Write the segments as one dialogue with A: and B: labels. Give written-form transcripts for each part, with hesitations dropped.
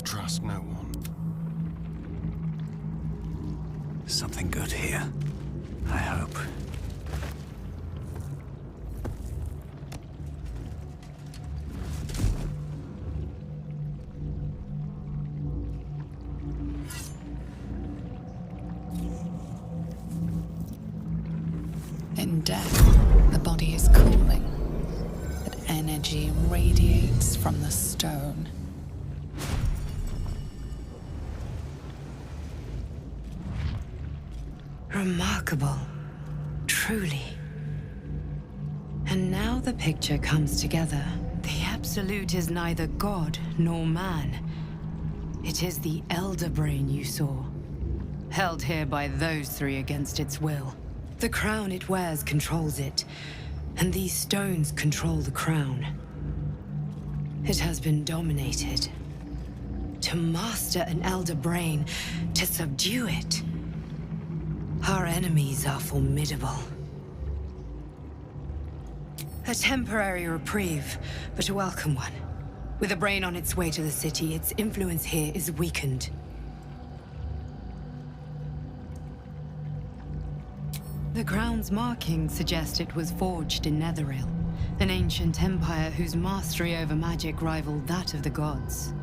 A: Trust no one.
B: Something good here, I hope.
C: In death, the body is cooling, but energy radiates from the stone.
D: Remarkable. Truly. And now the picture comes together. The Absolute is neither god nor man. It is the Elder Brain you saw, held here by those three against its will. The crown it wears controls it, and these stones control the crown. It has been dominated. To master an Elder Brain, to subdue it. Our enemies are formidable. A temporary reprieve, but a welcome one. With a brain on its way to the city, its influence here is weakened. The crown's markings suggest it was forged in Netheril, an ancient empire whose mastery over magic rivaled that of the gods.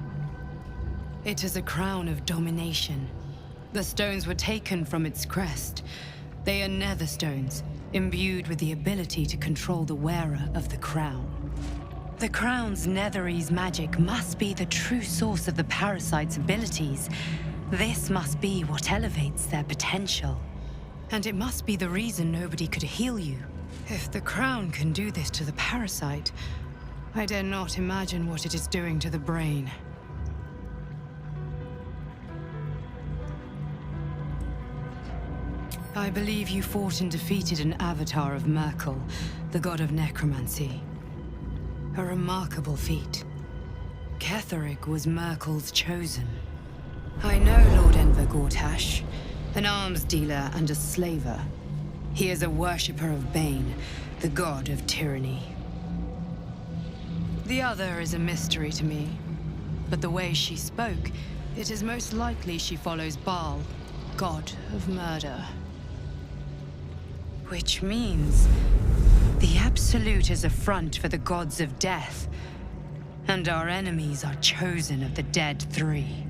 D: It is a crown of domination. The stones were taken from its crest. They are nether stones, imbued with the ability to control the wearer of the crown. The crown's Netherese magic must be the true source of the parasite's abilities. This must be what elevates their potential. And it must be the reason nobody could heal you. If the crown can do this to the parasite, I dare not imagine what it is doing to the brain. I believe you fought and defeated an avatar of Merkel, the god of necromancy. A remarkable feat. Ketheric was Merkel's chosen. I know Lord Enver Gortash, an arms dealer and a slaver. He is a worshipper of Bane, the god of tyranny. The other is a mystery to me, but the way she spoke, it is most likely she follows Baal, god of murder. Which means the Absolute is a front for the gods of death, and our enemies are chosen of the dead three.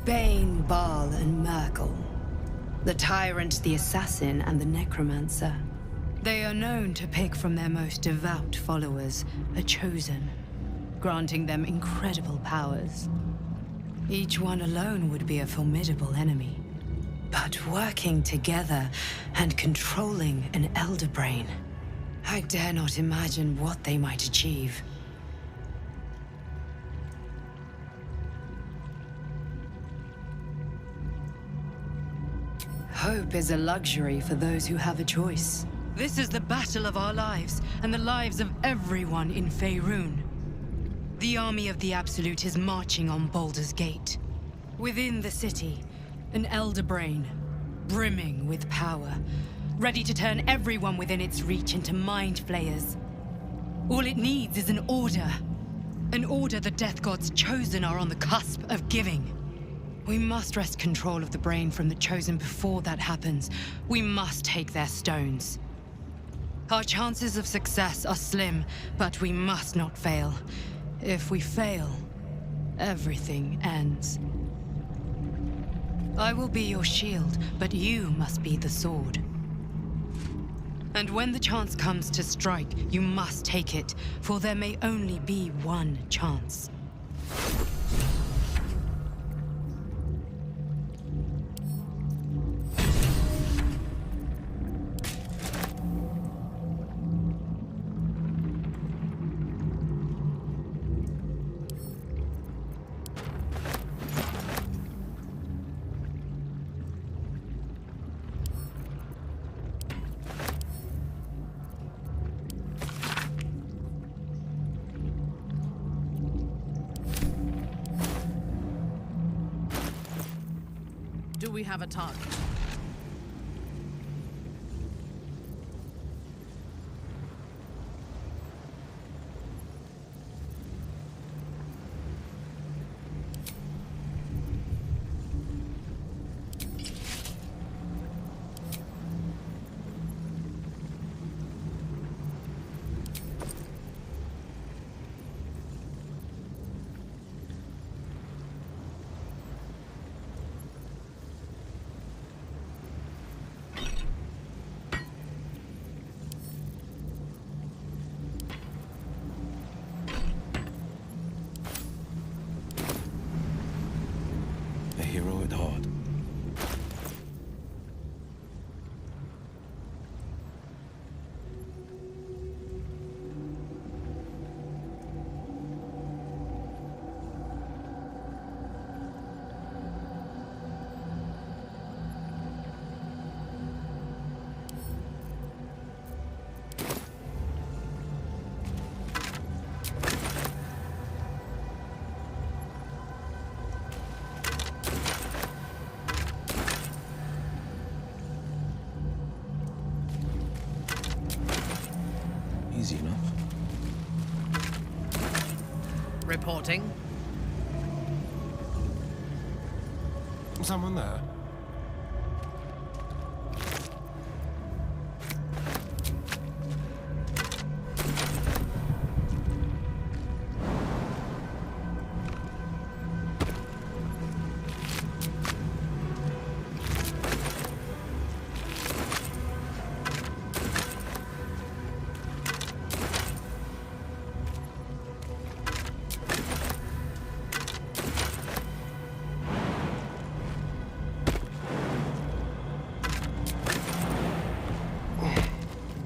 D: Bane, Baal, and Merkel. The tyrant, the assassin, and the necromancer. They are known to pick from their most devout followers a chosen, granting them incredible powers. Each one alone would be a formidable enemy. But working together and controlling an Elder Brain, I dare not imagine what they might achieve. Hope is a luxury for those who have a choice. This is the battle of our lives, and the lives of everyone in Faerun. The army of the Absolute is marching on Baldur's Gate. Within the city, an Elder Brain, brimming with power, ready to turn everyone within its reach into mind flayers. All it needs is an order. An order the Death God's chosen are on the cusp of giving. We must wrest control of the brain from the chosen before that happens. We must take their stones. Our chances of success are slim, but we must not fail. If we fail, everything ends. I will be your shield, but you must be the sword. And when the chance comes to strike, you must take it, for there may only be one chance.
E: Do we have a target?
A: easy enough.
E: Reporting.
F: Someone there?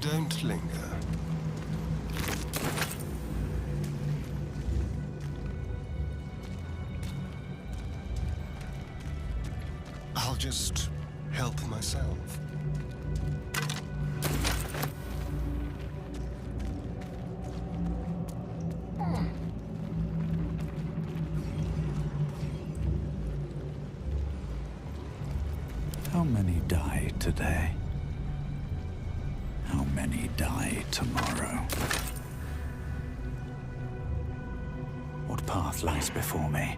F: Don't linger. I'll just help myself.
B: How many die today? How many die tomorrow? What path lies before me?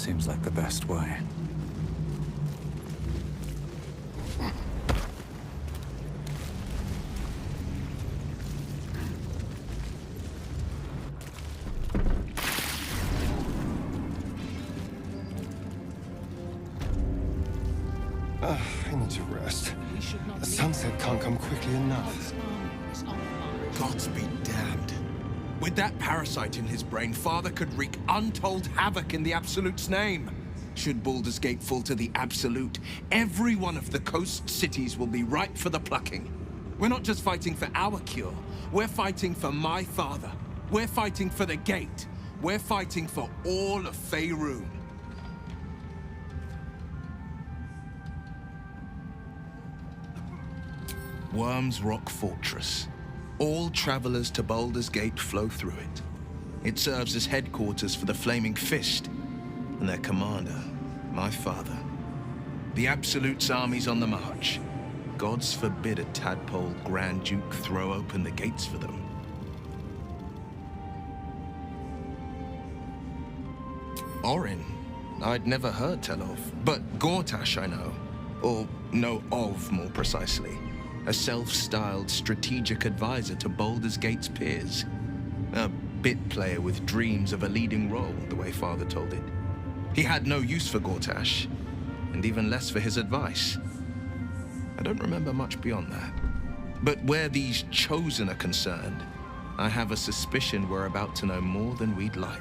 B: Seems like the best way.
F: I need to rest. The sunset can't come quickly enough.
A: Gods be damned. With that parasite in his brain, Father could wreak untold havoc in the Absolute's name. Should Baldur's Gate fall to the Absolute, every one of the coast cities will be ripe for the plucking. We're not just fighting for our cure, we're fighting for my father. We're fighting for the Gate. We're fighting for all of Faerun. Worm's Rock Fortress. All travelers to Baldur's Gate flow through it. It serves as headquarters for the Flaming Fist, and their commander, my father. The Absolute's army's on the march. Gods forbid a tadpole Grand Duke throw open the gates for them. Orin, I'd never heard tell of, but Gortash I know. Or know of, more precisely. A self-styled strategic advisor to Baldur's Gate's peers. A bit player with dreams of a leading role, the way Father told it. He had no use for Gortash, and even less for his advice. I don't remember much beyond that. But where these Chosen are concerned, I have a suspicion we're about to know more than we'd like.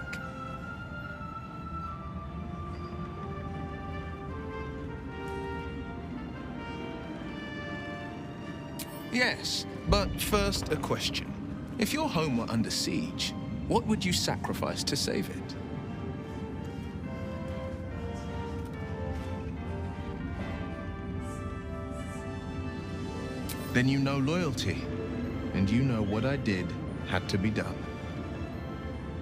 A: Yes, but first a question. If your home were under siege, what would you sacrifice to save it? Then you know loyalty, and you know what I did had to be done.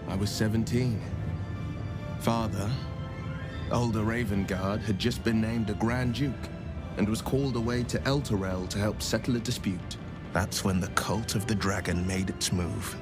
A: I was 17. Father, older Ravengard, had just been named a Grand Duke, and was called away to Elturel to help settle a dispute. That's when the Cult of the Dragon made its move.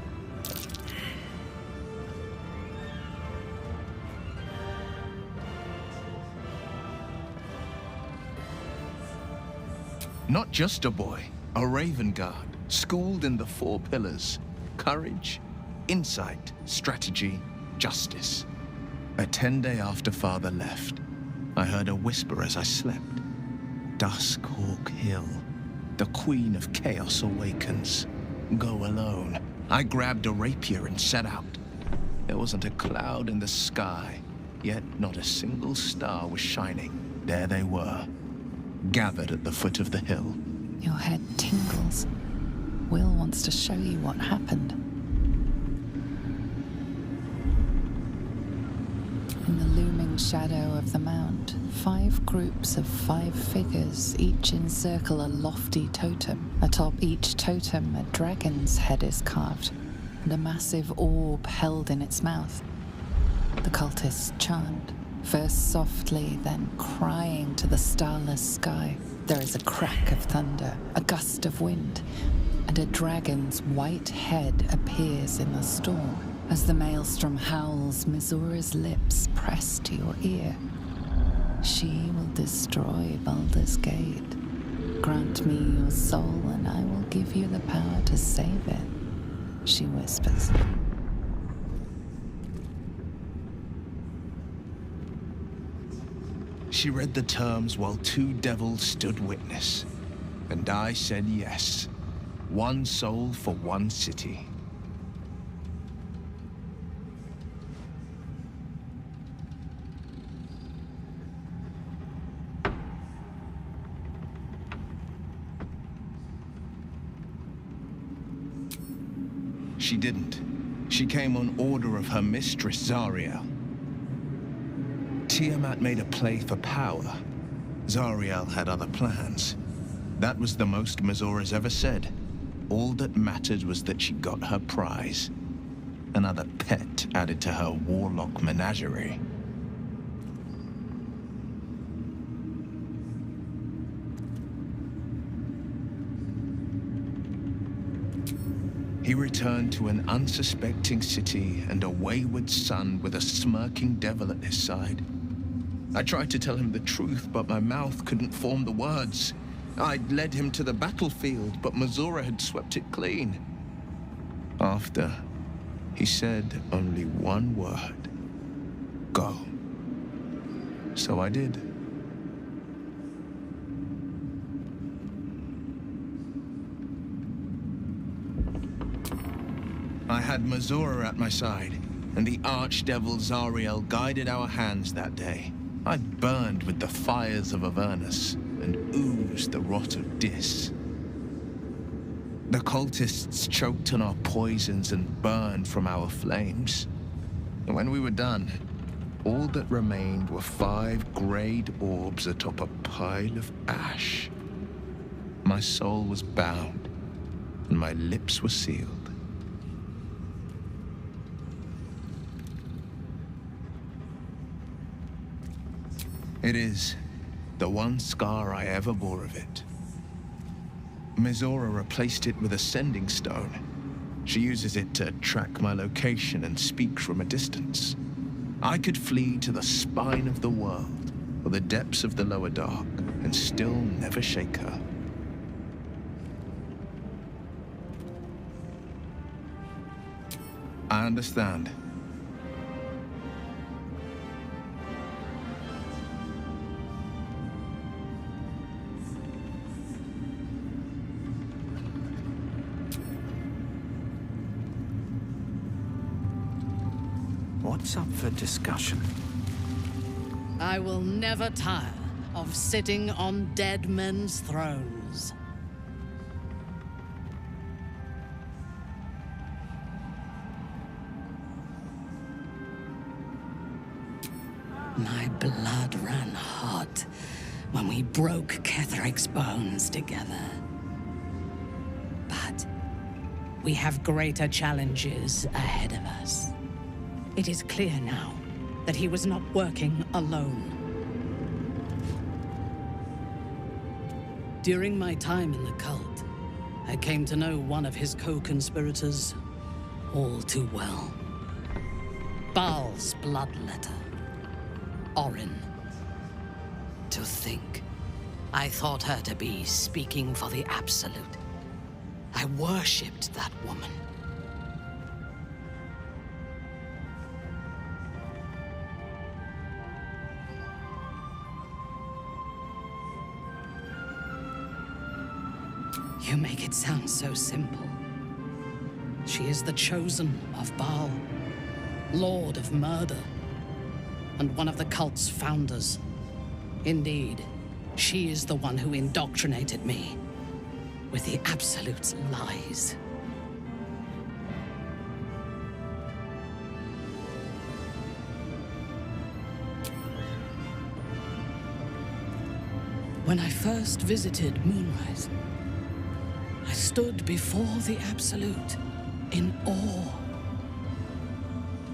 A: Not just a boy, a Ravengard, schooled in the 4 pillars: courage, insight, strategy, justice. A 10-day after Father left, I heard a whisper as I slept. Duskhawk Hill. The Queen of Chaos awakens. Go alone. I grabbed a rapier and set out. There wasn't a cloud in the sky, yet not a single star was shining. There they were, gathered at the foot of the hill.
C: Your head tingles. Will wants to show you what happened. In the looming shadow of the mount, 5 groups of 5 figures each encircle a lofty totem. Atop each totem, a dragon's head is carved, and a massive orb held in its mouth. The cultists chant, first softly, then crying to the starless sky. There is a crack of thunder, a gust of wind, and a dragon's white head appears in the storm. As the maelstrom howls, Mizura's lips press to your ear. She will destroy Baldur's Gate. Grant me your soul, and I will give you the power to save it, she whispers.
A: She read the terms while 2 devils stood witness, and I said yes. 1 soul for 1 city. She didn't. She came on order of her mistress, Zariel. Tiamat made a play for power. Zariel had other plans. That was the most Mizura's ever said. All that mattered was that she got her prize. Another pet added to her warlock menagerie. He returned to an unsuspecting city and a wayward son with a smirking devil at his side. I tried to tell him the truth, but my mouth couldn't form the words. I'd led him to the battlefield, but Mazora had swept it clean. After, he said only one word. Go. So I did. I had Mazora at my side, and the archdevil Zariel guided our hands that day. I burned with the fires of Avernus and oozed the rot of Dis. The cultists choked on our poisons and burned from our flames. And when we were done, all that remained were 5 grayed orbs atop a pile of ash. My soul was bound, and my lips were sealed. It is the one scar I ever bore of it. Mizora replaced it with a sending stone. She uses it to track my location and speak from a distance. I could flee to the spine of the world or the depths of the lower dark and still never shake her. I understand.
B: What's up for discussion?
E: I will never tire of sitting on dead men's thrones. My blood ran hot when we broke Ketheric's bones together. But we have greater challenges ahead of us. It is clear now that he was not working alone. During my time in the cult, I came to know one of his co-conspirators all too well. Baal's bloodletter, Orin. To think, I thought her to be speaking for the Absolute. I worshipped that woman. You make it sound so simple. She is the chosen of Baal, Lord of Murder, and one of the cult's founders. Indeed, she is the one who indoctrinated me with the Absolute's lies. When I first visited Moonrise, I stood before the Absolute in awe.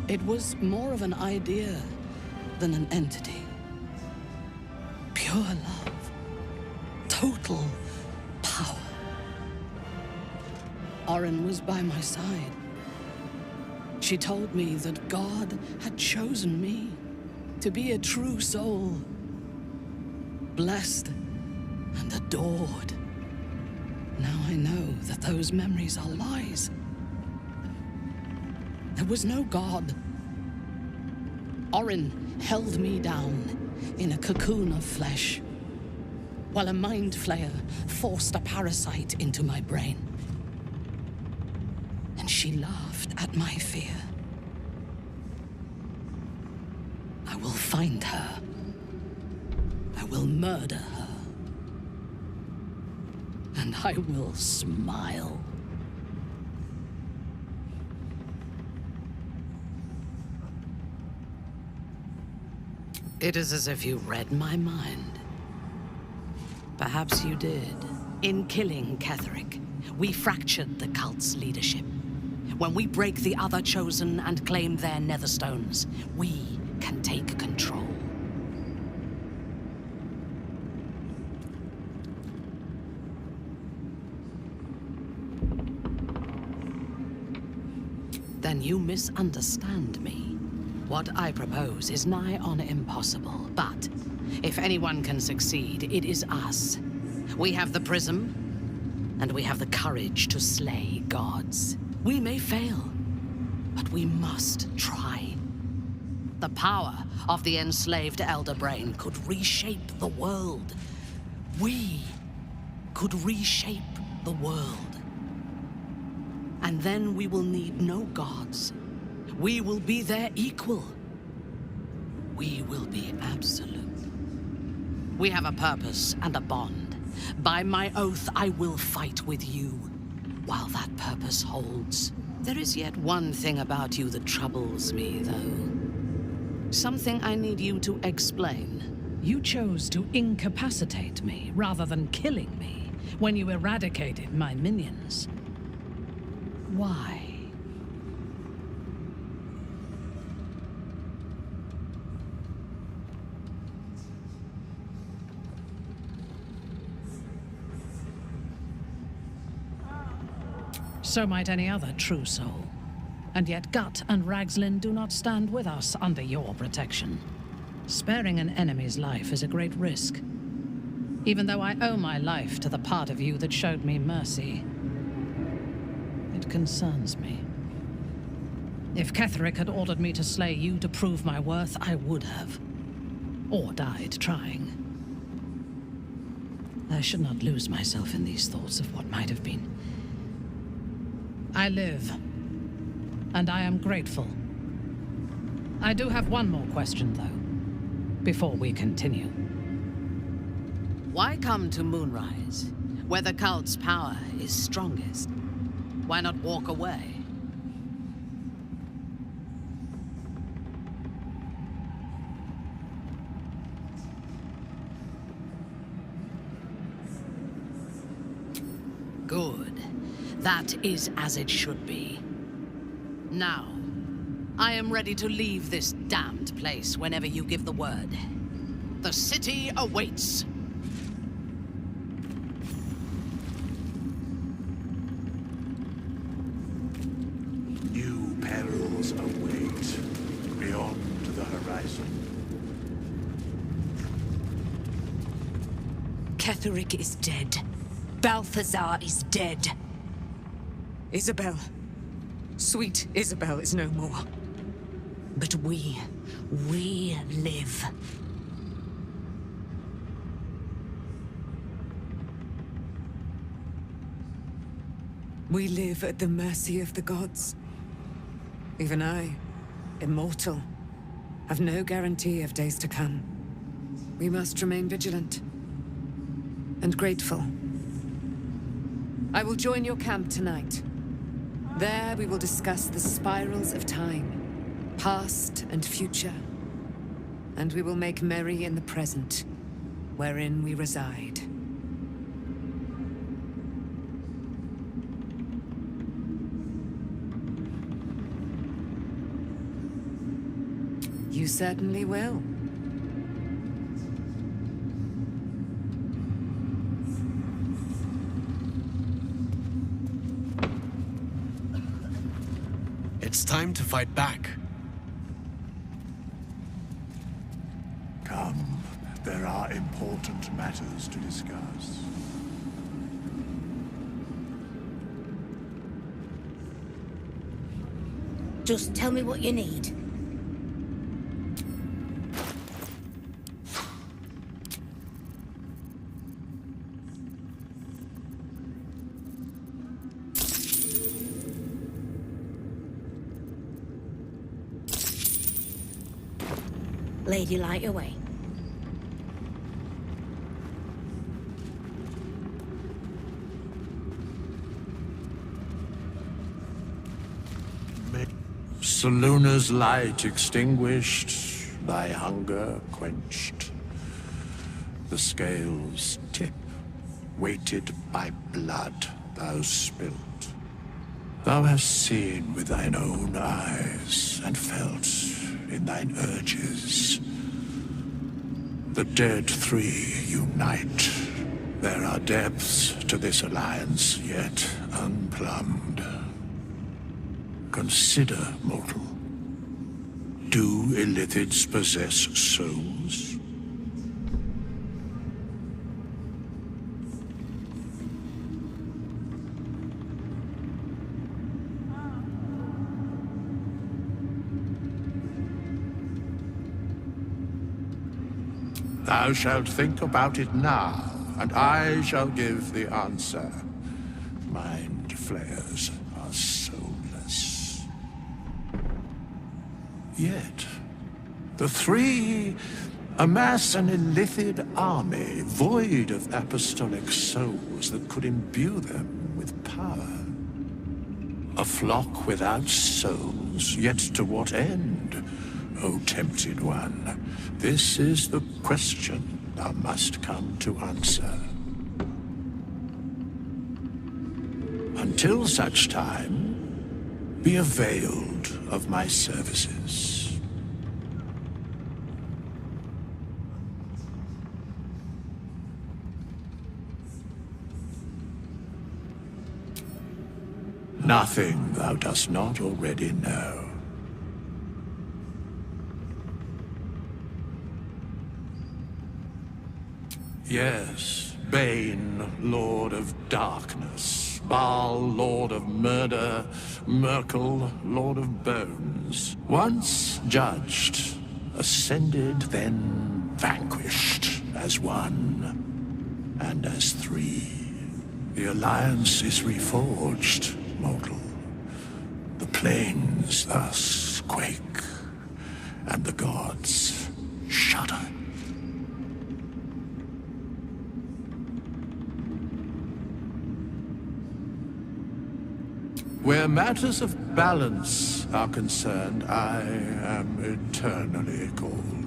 E: It was more of an idea than an entity. Pure love. Total power. Orin was by my side. She told me that God had chosen me to be a true soul. Blessed and adored. Now I know that those memories are lies. There was no God. Orin held me down in a cocoon of flesh, while a mind flayer forced a parasite into my brain. And she laughed at my fear. I will find her. I will murder her. And I will smile. It is as if you read my mind. Perhaps you did. In killing Ketheric, we fractured the cult's leadership. When we break the other chosen and claim their netherstones, we can take control. Then you misunderstand me. What I propose is nigh on impossible, but if anyone can succeed, it is us. We have the prism, and we have the courage to slay gods. We may fail, but we must try. The power of the enslaved Elder Brain could reshape the world. We could reshape the world. And then we will need no gods. We will be their equal. We will be absolute. We have a purpose and a bond. By my oath, I will fight with you while that purpose holds. There is yet one thing about you that troubles me, though. Something I need you to explain.
G: You chose to incapacitate me rather than killing me when you eradicated my minions. Why? So might any other true soul. And yet Gut and Ragslin do not stand with us under your protection. Sparing an enemy's life is a great risk. Even though I owe my life to the part of you that showed me mercy, it concerns me. If Ketheric had ordered me to slay you to prove my worth, I would have. Or died trying. I should not lose myself in these thoughts of what might have been. I live, and I am grateful. I do have one more question, though, before we continue.
E: Why come to Moonrise, where the cult's power is strongest? Why not walk away? Good. That is as it should be. Now, I am ready to leave this damned place whenever you give the word. The city awaits.
B: New perils await beyond the horizon.
D: Ketheric is dead. Balthazar is dead. Isabel. Sweet Isabel is no more. But we live. We live at the mercy of the gods. Even I, immortal, have no guarantee of days to come. We must remain vigilant and grateful. I will join your camp tonight. There we will discuss the spirals of time, past and future, and we will make merry in the present, wherein we reside. You certainly will.
H: It's time to fight back.
B: Come, there are important matters to discuss.
I: Just tell me what you need. Lady, light away.
B: Salona's light extinguished, thy hunger quenched. The scales tip, weighted by blood thou spilt. Thou hast seen with thine own eyes, and felt in thine urges. The dead three unite. There are depths to this alliance yet unplumbed. Consider, mortal. Do illithids possess souls? Thou shalt think about it now, and I shall give the answer. Mind flayers are soulless. Yet, the three amass an illithid army void of apostolic souls that could imbue them with power. A flock without souls, yet to what end, O tempted one? This is the question thou must come to answer. Until such time, be availed of my services. Nothing thou dost not already know. Yes, Bane, Lord of Darkness, Baal, Lord of Murder, Merkel, Lord of Bones. Once judged, ascended, then vanquished as one, and as three. The alliance is reforged, mortal. The plains thus quake, and the gods shudder. Where matters of balance are concerned, I am eternally cold.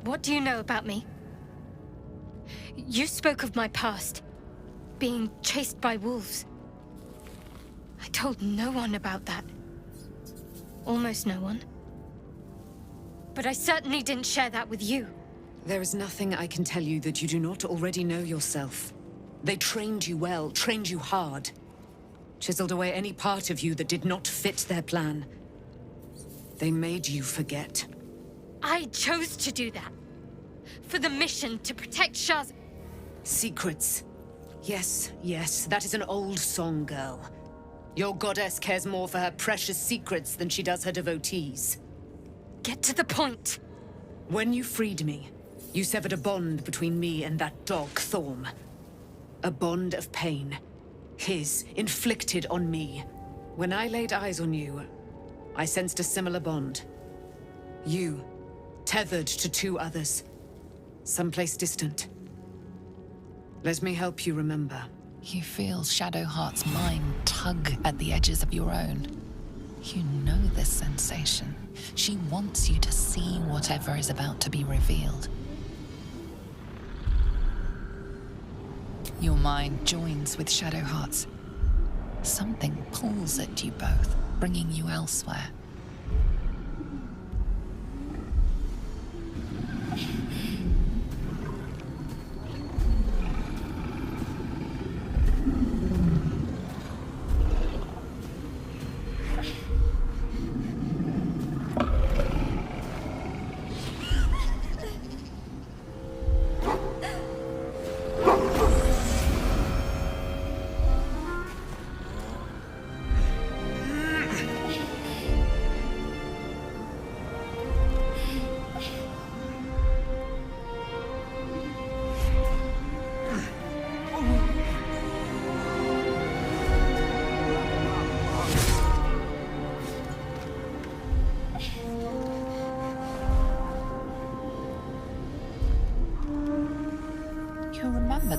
J: What do you know about me? You spoke of my past, being chased by wolves. I told no one about that. Almost no one. But I certainly didn't share that with you.
D: There is nothing I can tell you that you do not already know yourself. They trained you well, trained you hard. Chiseled away any part of you that did not fit their plan. They made you forget.
J: I chose to do that. For the mission to protect Shaz.
D: Secrets. Yes, yes, that is an old song, girl. Your goddess cares more for her precious secrets than she does her devotees.
J: Get to the point.
D: When you freed me, you severed a bond between me and that dog, Thorm. A bond of pain. His, inflicted on me. When I laid eyes on you, I sensed a similar bond. You, tethered to two others. Someplace distant. Let me help you remember.
C: You feel Shadowheart's mind tug at the edges of your own. You know this sensation. She wants you to see whatever is about to be revealed. Your mind joins with Shadowheart's. Something pulls at you both, bringing you elsewhere.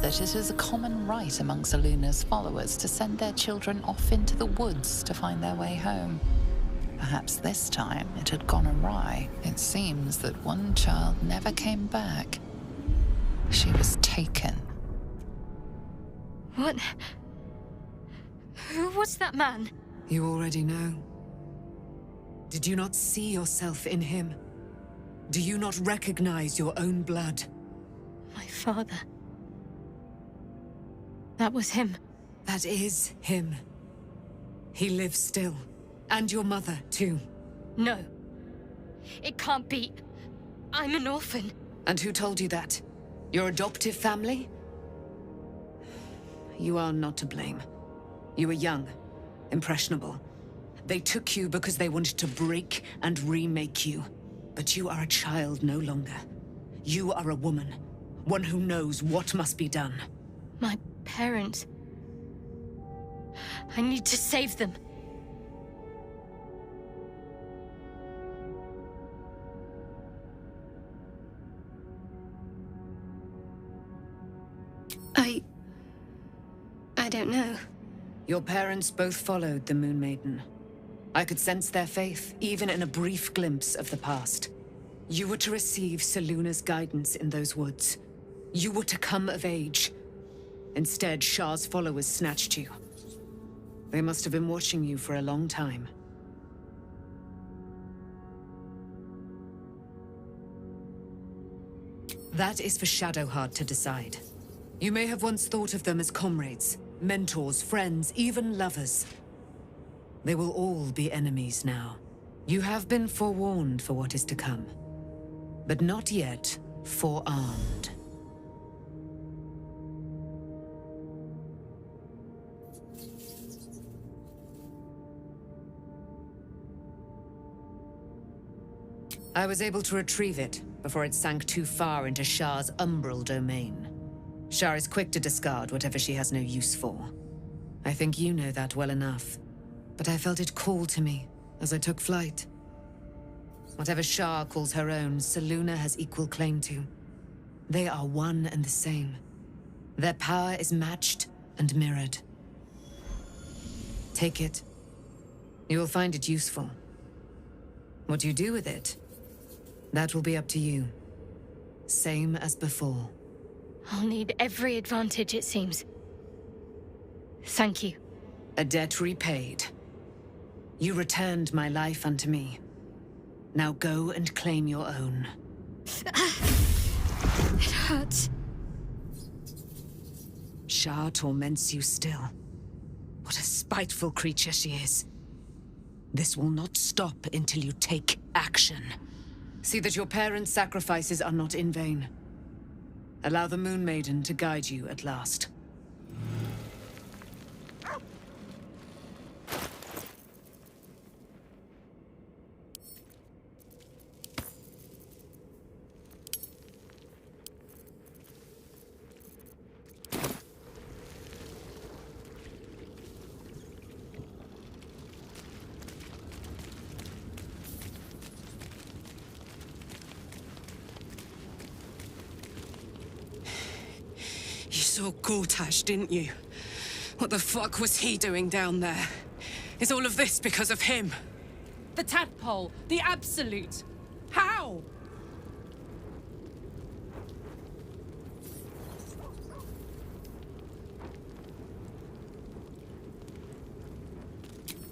C: that it is a common rite among Seluna's followers to send their children off into the woods to find their way home. Perhaps this time it had gone awry. It seems that one child never came back. She was taken.
J: What? Who was that man?
D: You already know. Did you not see yourself in him? Do you not recognize your own blood?
J: My father. That was him.
D: That is him. He lives still. And your mother, too.
J: No. It can't be. I'm an orphan.
D: And who told you that? Your adoptive family? You are not to blame. You were young, impressionable. They took you because they wanted to break and remake you. But you are a child no longer. You are a woman. One who knows what must be done.
J: My parents. I need to save them. I don't know.
D: Your parents both followed the Moon Maiden. I could sense their faith, even in a brief glimpse of the past. You were to receive Seluna's guidance in those woods. You were to come of age. Instead, Shah's followers snatched you. They must have been watching you for a long time. That is for Shadowheart to decide. You may have once thought of them as comrades, mentors, friends, even lovers. They will all be enemies now. You have been forewarned for what is to come, but not yet forearmed. I was able to retrieve it before it sank too far into Shah's umbral domain. Shah is quick to discard whatever she has no use for. I think you know that well enough. But I felt it call to me as I took flight. Whatever Shah calls her own, Seluna has equal claim to. They are one and the same. Their power is matched and mirrored. Take it. You will find it useful. What you do with it, that will be up to you. Same as before.
J: I'll need every advantage, it seems. Thank you.
D: A debt repaid. You returned my life unto me. Now go and claim your own.
J: It hurts.
D: Shah torments you still. What a spiteful creature she is. This will not stop until you take action. See that your parents' sacrifices are not in vain. Allow the Moon Maiden to guide you at last.
K: You saw Gortash, didn't you? What the fuck was he doing down there? Is all of this because of him?
L: The tadpole, the Absolute. How?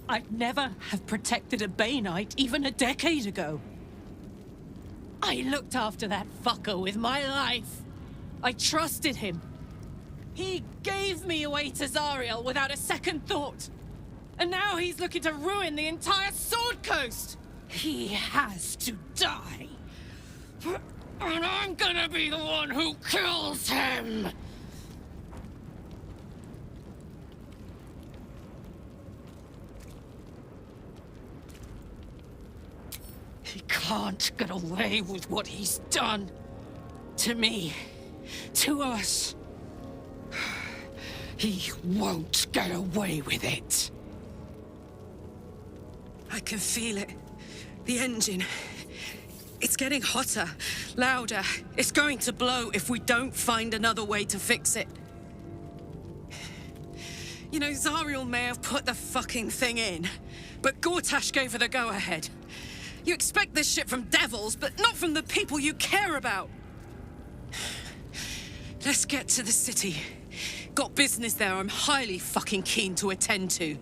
L: I'd never have protected a Bainite even a decade ago. I looked after that fucker with my life. I trusted him. He gave me away to Zariel without a second thought. And now he's looking to ruin the entire Sword Coast. He has to die. And I'm gonna be the one who kills him. He can't get away with what he's done. To me. To us. He won't get away with it.
K: I can feel it. The engine. It's getting hotter, louder. It's going to blow if we don't find another way to fix it. You know, Zariel may have put the fucking thing in, but Gortash gave her the go-ahead. You expect this shit from devils, but not from the people you care about. Let's get to the city. Got business there I'm highly fucking keen to attend to.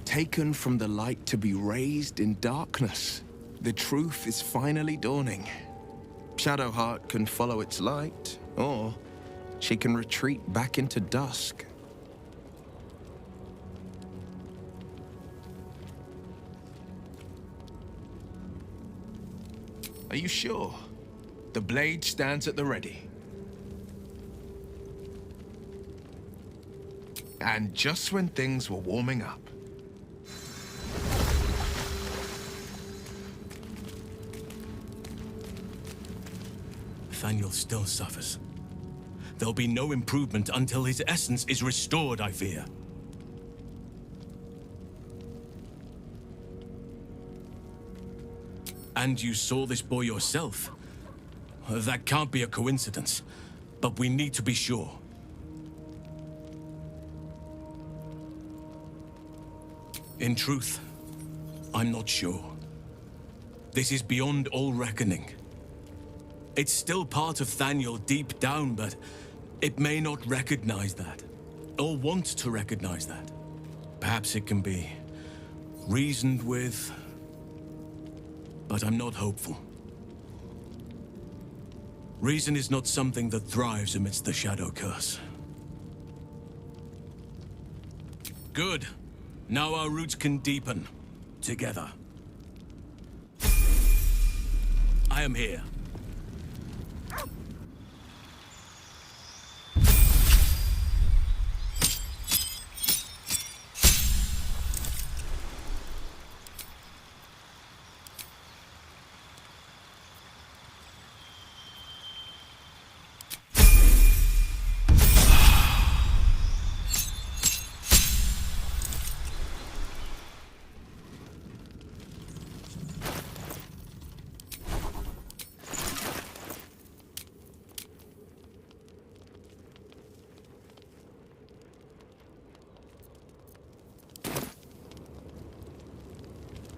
A: Taken from the light to be raised in darkness. The truth is finally dawning. Shadowheart can follow its light, or she can retreat back into dusk. Are you sure? The blade stands at the ready. And just when things were warming up.
M: Nathaniel still suffers. There'll be no improvement until his essence is restored, I fear. And you saw this boy yourself. That can't be a coincidence, but we need to be sure. In truth, I'm not sure. This is beyond all reckoning. It's still part of Thaniel deep down, but it may not recognize that, or want to recognize that. Perhaps it can be reasoned with, but I'm not hopeful. Reason is not something that thrives amidst the Shadow Curse. Good. Now our roots can deepen. Together. I am here.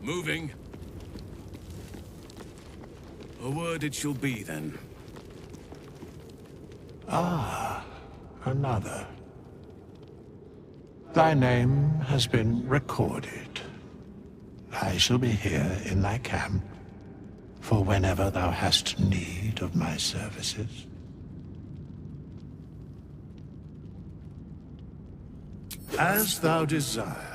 M: Moving. A word it shall be, then.
B: Ah, another. Thy name has been recorded. I shall be here in thy camp for whenever thou hast need of my services. As thou desire.